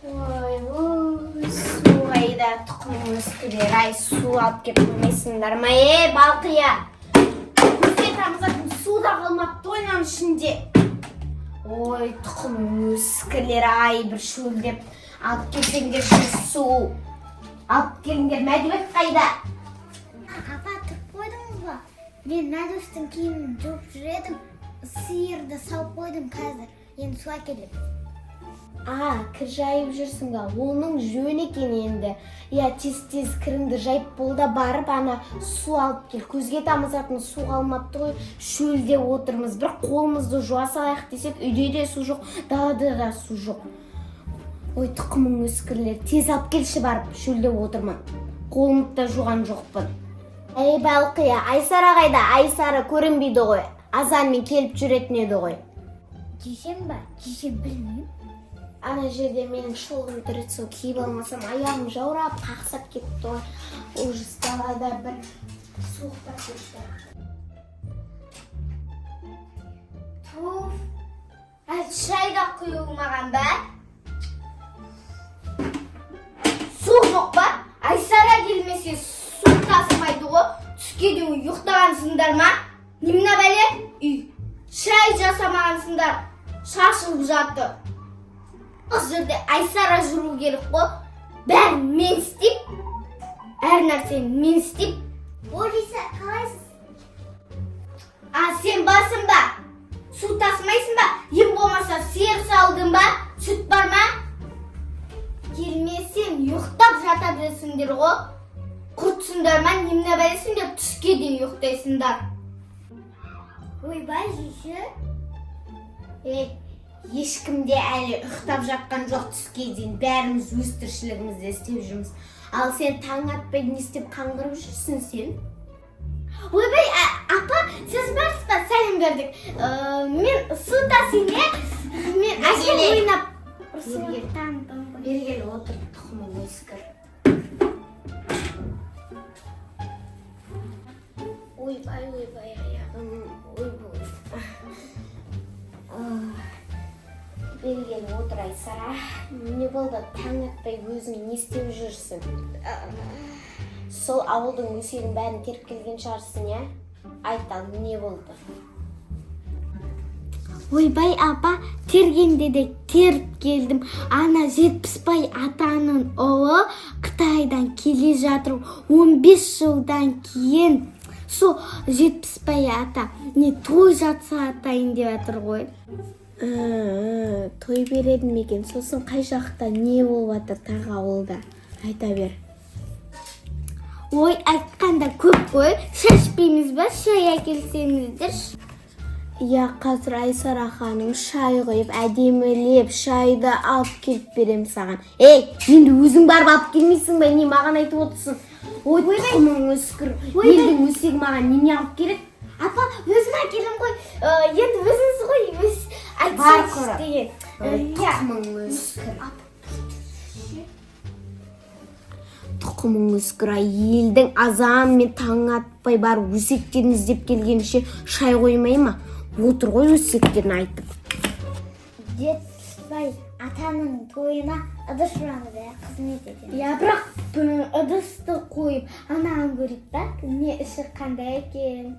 Ой, су қайда тұқымың өскілер, ай, су алып кеп қоймайсыңдар ма? Балқия! Көзге тамызатын су да қалмапты ойнан ішінде. Ой, тұқымың өскілер, ай, бір шөлдеп алып келсеңдер су. Алып келіңдер, мәдібек қайда? Апа, тұрып қойдыңыз ба? Мен Мәдіштің киімін жуып жүредім. Сиырды сауып қойдым қазір. Енді су әкелем. Кір жайып жүрсің ба? Оның жөн екен енді. Тез кіріңді жайып бол да барып, су алып кел. Көзге тамызатын су қалмапты ғой. Шөлде отырмыз. Бір қолымызды жуа салайық десек, үйде де су жоқ, далада да су жоқ. Ой, тұқымың өскірлер. Тез алып келші барып, шөлде отырмын. Қолымды да жуған жоқпын. Ей, Балқия, Айсара қайда? Айсара көрінбейді ғой. Азанмен келіп жүретін еді ғой. Жесем ба? Жесем білмеймін. Ана жерде менің шылғым түрітсін, киіп алмасам, аяғым жаурап, қақсап кетті ғой. Ужас, далада бір суықтап кетті. Туф, шай да құйып маған ба? Су жоқ ба? Айсара келмесе су тасымайды ғой. Түске дейін ұйықтағансыңдар ма? Немна бәле? Шай жасамағансыңдар, шашылып жатты. Осы жерде Айсара жүру керек қой. Бәрін мен істеп, әр нәрсені мен істеп. Олиса, қалайсыз? Сен барсың ба? Су тасымайсың ба? Ең болмаса сиыр салдың ба? Сүт бар ма? Келмесең ұйықтап жата бересіңдер ғой. Құртсыңдар ма? Немне бәлесіңдер, түске дейін ұйықтайсыңдар. Ойбай, жеші. Ешкімде әлі ұйықтап жатқан жоқ түске дейін. Бәріміз өз тіршілігімізді істеп жүрміз. Ал сен таң атпай не істеп қаңғырып жүрсің сен? Ойбай, апа, сіз барсыз ба? Сәлем бердік. Мен су тасимын, мен әкем ойнап. Бергел отыр, тұқымың өскір. Ойбай, аяғым, ойбай. Бергел отыр, Айсара. Не болды, таң атпай өзің не істеп жүрсің? Сол ауылдың өсегін бәрін теріп келген шығарсың, я? Айтал, не болды? Ойбай, апа, тергенде де теріп келдім. Ана Жетпісбай атаның ұлы Қытайдан келе жатыр. 15 жылдан кейін сол Жетпісбай ата той жатса атайын деп жатыр ғой. Той береді ме екен? Сосын қай жақта не болып жатыр тағы ауылда? Айта бер. Ой, айтқанда көп қой. Шашпейміз ба? Шай әкелсеңіздер. Қазір Айсара ханым шай қойып, әдемілеп шайды алып келіп берем саған. Енді өзің барып алып келмейсің бе? Не маған айтып отырсың? Ой, тұқымың өскір. Елдің өсегі маған не алып керек? Апа, өзім әкелем ғой. Енді өзіңіз ғой. Айтсаңыз деген. Тұқымың өскір. Тұқымың өскір. Елдің азан мен таң атпай бар өсектерін іздеп келгенше шай қоймай ма? Отыр ғой өсектерін айтып. Жетпісбай атаның тойына ыдыс жуамыз, қызмет етеміз. Бірақ ыдысты қойып, анаған көрейік па? Не іші қандай екен?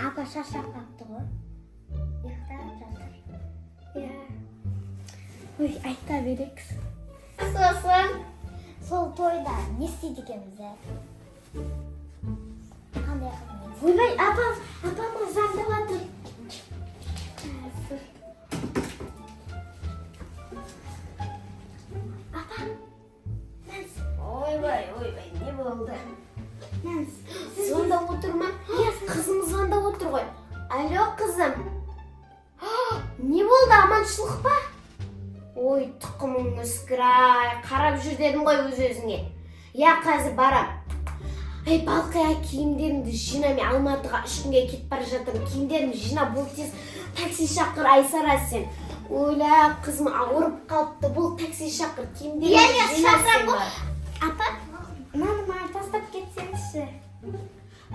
Апа шаршап қалыпты ғой. Ұйықтап жатыр. Ой, айта берек. Сосын сол тойда не істейді екенбіз? Қандай қызмет? Ойбай, апама заңдап жатыр. Апа, Ойбай, не болды? сіз Сонда отыр ма? Қызым звонда отыр ғой. Алло, қызым. Не болды, аманшылық па? Ой, тұқымың өскір-ай, қарап жүр дедім ғой өз-өзіңе. Қазір барам. Балқия, киімдерімді жина, мен Алматыға 3 күнге кетіп бара жатырмын. Киімдерімді жина, бұл тез такси шақыр, Айсара сен. Ойла, қызым ауырып қалыпты, бұл такси шақыр, киімдерімді жина сен бар. Апа, маған тастап кетсеңізші.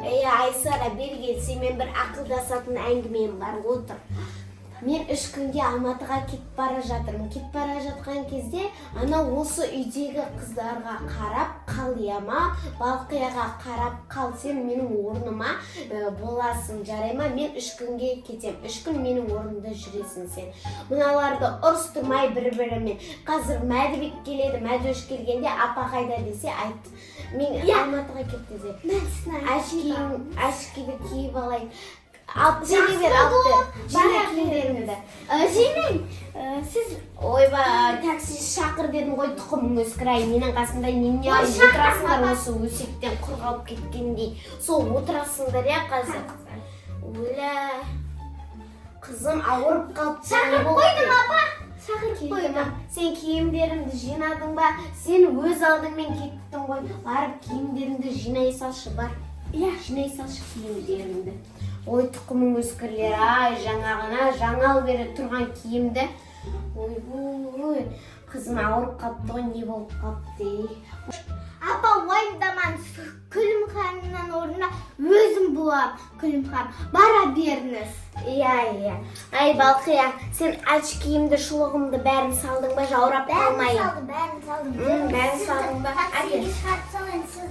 Айсара, бері келсе, мен бір ақылдасатын әңгімем бар, отыр. мен 3 күнге Алматыға кетіп бара жатырмын. Кетіп бара жатқан кезде ана осы үйдегі қыздарға қарап қал яма, Балқияға қарап қал, сен менің орныма боласың, жарай ма? Мен 3 күнге кетем. 3 күн менің орнымда жүресің сен. Мыналарды ұрыстырмай бір-бірімен. Қазір Мәдібек келеді, Мәдіш келгенде апа қайда десе айт. Мен Алматыға кетті деп. Ашкиді киіп алайын. Жеңе бер, алып бер. Жеңе киімдерімді. Жеңең, сіз Ойбай, такси шақыр дедім ғой, тұқымың өскірай. Менің қасымда неме отырасыңдар осы өсектен құр қалып кеткендей. Сол отырасыңдар я қазір. Оля, қызым ауырып қалып. Шақырып қойдым, апа. Шақырып қойдым. Сен киімдеріңді жинадың ба? Сен өз алдыңмен кеттің ғой. Барып киімдеріңді жинай салшы, бар. Жинай салшы киімдеріңді. Ой, тұқымың өскірлер, ай, жаңағына жаңал бері тұрған киімді. Ой, қызым ауырып қапты ғой, не болып қапты? Апа, уайымдаман, Күлімханның орнына өзім болам. Күлімхан, бара беріңіз. Иә. Ай, Балқия, сен ач киімді, шұлығымды бәрін салдың ба, жаурап қалмайын? Бәрін салдым. Бәрін салдың ба? Таксиге шығарып салайын, сіз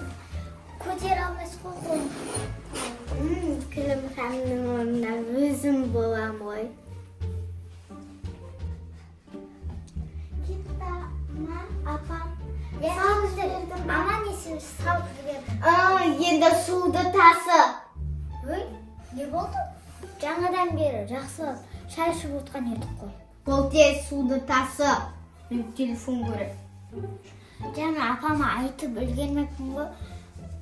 көтер алмайсыз ғой. Күлімханның орнына өзім болам ғой. Кетті ма, апам? Салып жібердім. Аман есен салып жібердім. Енді суды тасы. Ой, не болды? Жаңадан бері жақсы шай ішіп отқан едік қой. Бұл тез суды тасы. Мен телефон көріп. Жаңа апама айтып үлгермеппін ғой.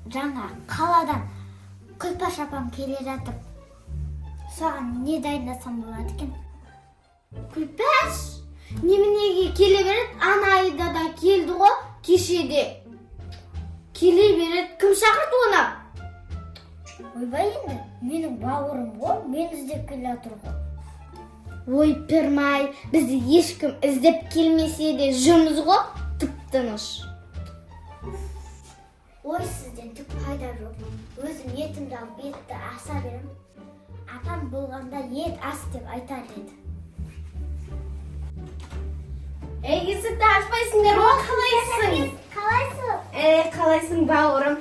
Жаңа қаладан Күлпаш апам келе жатыр. Саған не дайындасам болады екен? Күлпаш, неменеге келе береді? Ана айда да келді ғой, кешеде. Келе береді, кім шақырды оны? Ойбай енді, менің бауырым ғой, мен іздеп келе жатыр ғой. Ой, пірмай, бізді ешкім іздеп келмесе де жүрміз ғой, тып-тыныш. Ой, сізден түк пайда жоқ. Өзім етімді алып етті аса берем. Апам болғанда ет ас деп айтар еді. Есікті ашпайсыңдар ма? Қалайсың? Қалайсың? Қалайсың бауырым?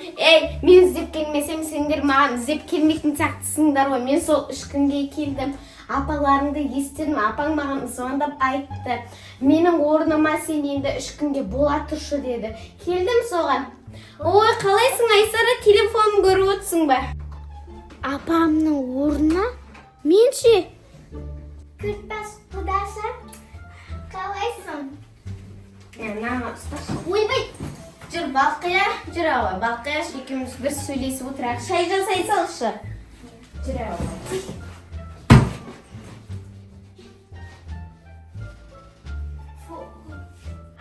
Мен іздеп келмесем, сендер маған іздеп келмейтін сияқтысыңдар ғой. Мен сол 3 күнге келдім. Апаларыңды естідім. Апаң маған звондап айтты. Менің орныма сен енді 3 күнге бола тұршы деді. Келдім соған. Ой, қалайсың Айсара, телефонын көріп отырсың ба? Апамның орнына мен ше? Күлпаш құдасы, қалайсың? Ойбай, жүр Балқия, жүр ауа. Балқия, екеуміз бір сөйлесіп отырайық. Шай жасай салшы. Жүр ауа.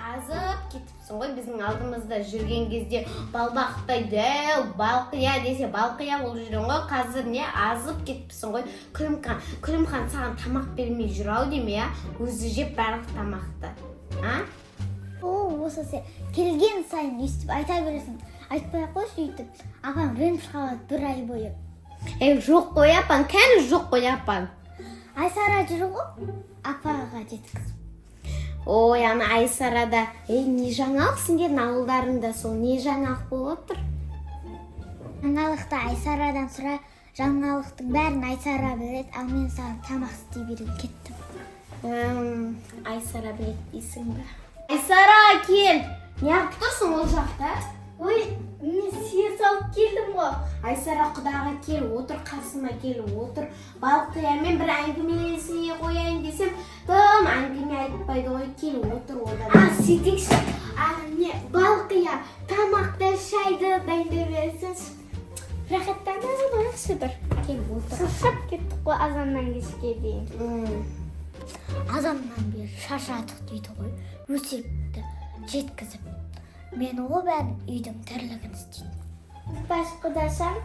Азып кетіпсің ғой, біздің алдымызда жүрген кезде балбақтай дәу Балқия десе Балқия болып жүрген ғой. Қазір не азып кетіпсің ғой. Күлімхан саған тамақ бермей жүр ау деме, өзі жеп барлық тамақты. Осы сен келген сайын естіп айта бересің. Айтпай қойшы үйтіп. Апам ренжіп қалады 1 ай бойы. Жоқ қой апаң, кәні жоқ қой апаң. Айсара жүр ғой, апаға жеткізіп. Ой, ана Айсарада, не жаңалық сендердің ауылдарында, сол не жаңалық болып отыр? Жаңалықты Айсарадан сұра, жаңалықтың бәрін Айсара біледі, ал мен саған тамақ істей беріп кеттім. Айсара біледі дейсің бе? Айсара, кел! Не артып тұрсың ол жақта? Ой, мен сие салып келдім ғой. Айсара, құдаға кел, отыр, қасыма кел, отыр. Балқиямен бір әңгімелесе қояйын десем, тым әңгіме айтпайды ғой, кел, отыр одан. Сөйтекші, не, Балқия, тамақты, шайды дайындап бересіңші. Рахаттанып алайықшы бір. Кел, отыр. Шаршап кеттік қой азаннан кешке дейін. Азаннан бері шаршадық дейді ғой. Өсекті жеткізіп. Мен ол бәрін үйдің тірлігін істейді. Күлпаш құдасам,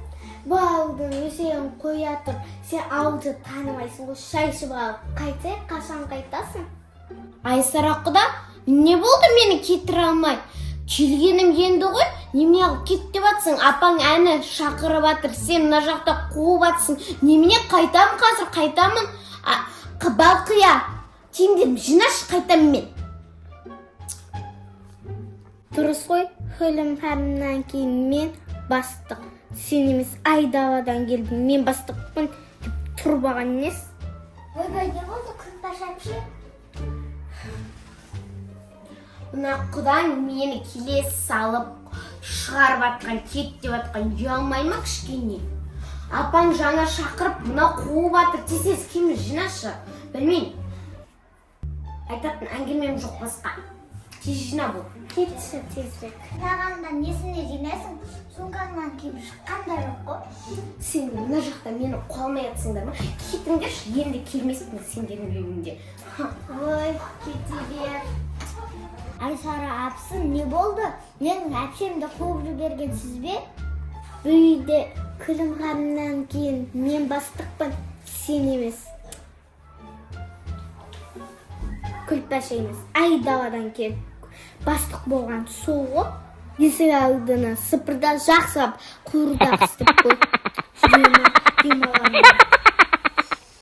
бұл ауылдың өсегін қоя тұр. Сен ауылды танымайсың ғой, шай ішіп алып. Қайтайық, қашан қайтасың? Айсара құда, не болды мені кетіре алмай? Келгенім енді ғой, немене алып кет деп атсың? Апаң әні шақырып атыр, сен мына жақта қуып атсың. Немене қайтамын қазір, қайтамын? Балқия, киімдерімді жинашы қайтам мен. Дұрыс қой, хөлім кейін мен бастық. Сен емес айдаладан келдің, мен бастықпын деп тұрбаған нес? Ойбай, не болды, Күлпаш әпше? Мына құдан мені келе салып, шығарып атқан, кет деп атқан, ұялмай ма кішкене? Апаң жаңа шақырып, мына қуып атыр, тез киімді жинашы. Білмеймін. Айтатын әңгімем жоқ басқа. Тез жина бұл. Кетші тезірек. Сағаннан несіне жинайсың? Сумкаңнан киіп шыққан да жоқ қой. Сен мына жақта мені қуалмай атсыңдар ма? Кетіңдерші, енді келмеспін сендердің үйіңде. Ой, кете бер. Айсара апсы, не болды? Менің әпшемді қуып жібергенсіз бе? Үйде Күлімханымнан кейін мен бастықпын, сен емес. Күлпаш емес, айдаладан кейін бастық болған соғы, есік алдына сыпырда жақсап, құйрыда қыстып қой. Жүрегіме демалғанмын.